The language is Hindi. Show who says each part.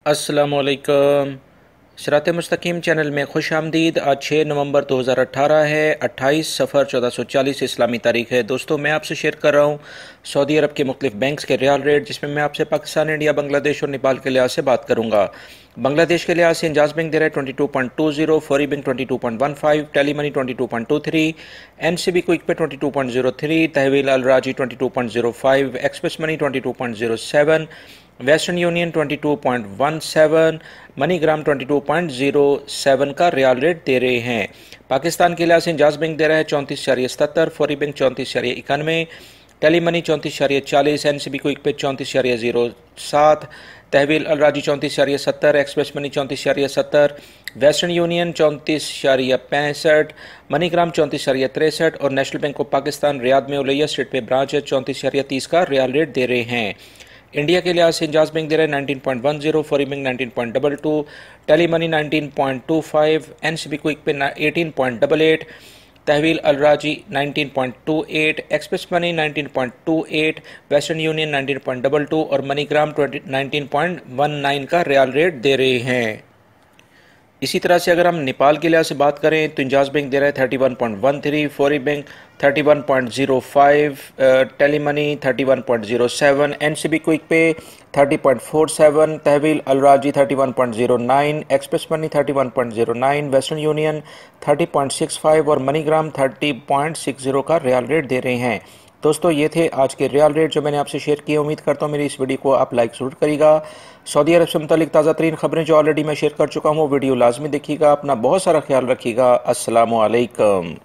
Speaker 1: अस्सलामुअलैकुम। सिरात मुस्तकीम चैनल में खुश आमदीद। आज 6 नवंबर 2018 है, 28 सफ़र 1440 इस्लामी तारीख है। दोस्तों, मैं आपसे शेयर कर रहा हूँ सऊदी अरब के मुख्तलिफ बैंक्स के रियाल रेट, जिसमें मैं आपसे पाकिस्तान, इंडिया, बांग्लादेश और नेपाल के लिहाज से बात करूँगा। बांग्लादेश के लिहाज से इंजाज बैंक दे रहा है 22.20, Fawri Bank 22.15, Telemoney 22.23, NCB Quick Pay 22.03, Tahweel Al Rajhi 22.05, Express Money 22.07, Western Union 22.17, MoneyGram 22.07 का रियाल रेट दे रहे हैं। पाकिस्तान के लिहाज से इंजाज बैंक दे रहा है 34.77, Fawri Bank 34.91, Telemoney 34.40, NCB Quick Pay 34.07, Tahweel Al Rajhi 34.70, Express Money 34.70, Western Union 34.65, MoneyGram 34.63 और National Bank of Pakistan Riyadh में उलैया स्ट्रीट पे ब्रांच है 34.30 का रियाल रेट दे रहे हैं। इंडिया के लिहाज से इंजाज बैंक दे रहे हैं 19.10, Fawri Bank 19.22, Telemoney 19.25, NCB Quick Pay 18.88, तहवील Al राजी 19.28, एक्सप्रेस मनी 19.28, वेस्टर्न यूनियन 19.22 और मनीग्राम 19.19 का रियाल रेट दे रहे हैं। इसी तरह से अगर हम नेपाल के लिहाज से बात करें तो इंजाज बैंक दे रहा है 31.13, Fawri Bank 31.05, Telemoney 31.07, NCB Quick Pay 30.47, तहवील Al राजी 31.09, एक्सप्रेस मनी 31.09, वेस्टर्न यूनियन 30.65 और मनीग्राम 30.60 का रियाल रेट दे रहे हैं। दोस्तों, ये थे आज के रियाल रेट जो मैंने आपसे शेयर किए। उम्मीद करता हूँ मेरी इस वीडियो को आप लाइक ज़रूर करिएगा। सऊदी अरब से मुतालिक ताज़ा तरीन खबरें जो ऑलरेडी मैं शेयर कर चुका हूँ, वो वीडियो लाजमी देखिएगा। अपना बहुत सारा ख्याल रखिएगा। अस्सलामु अलैकुम।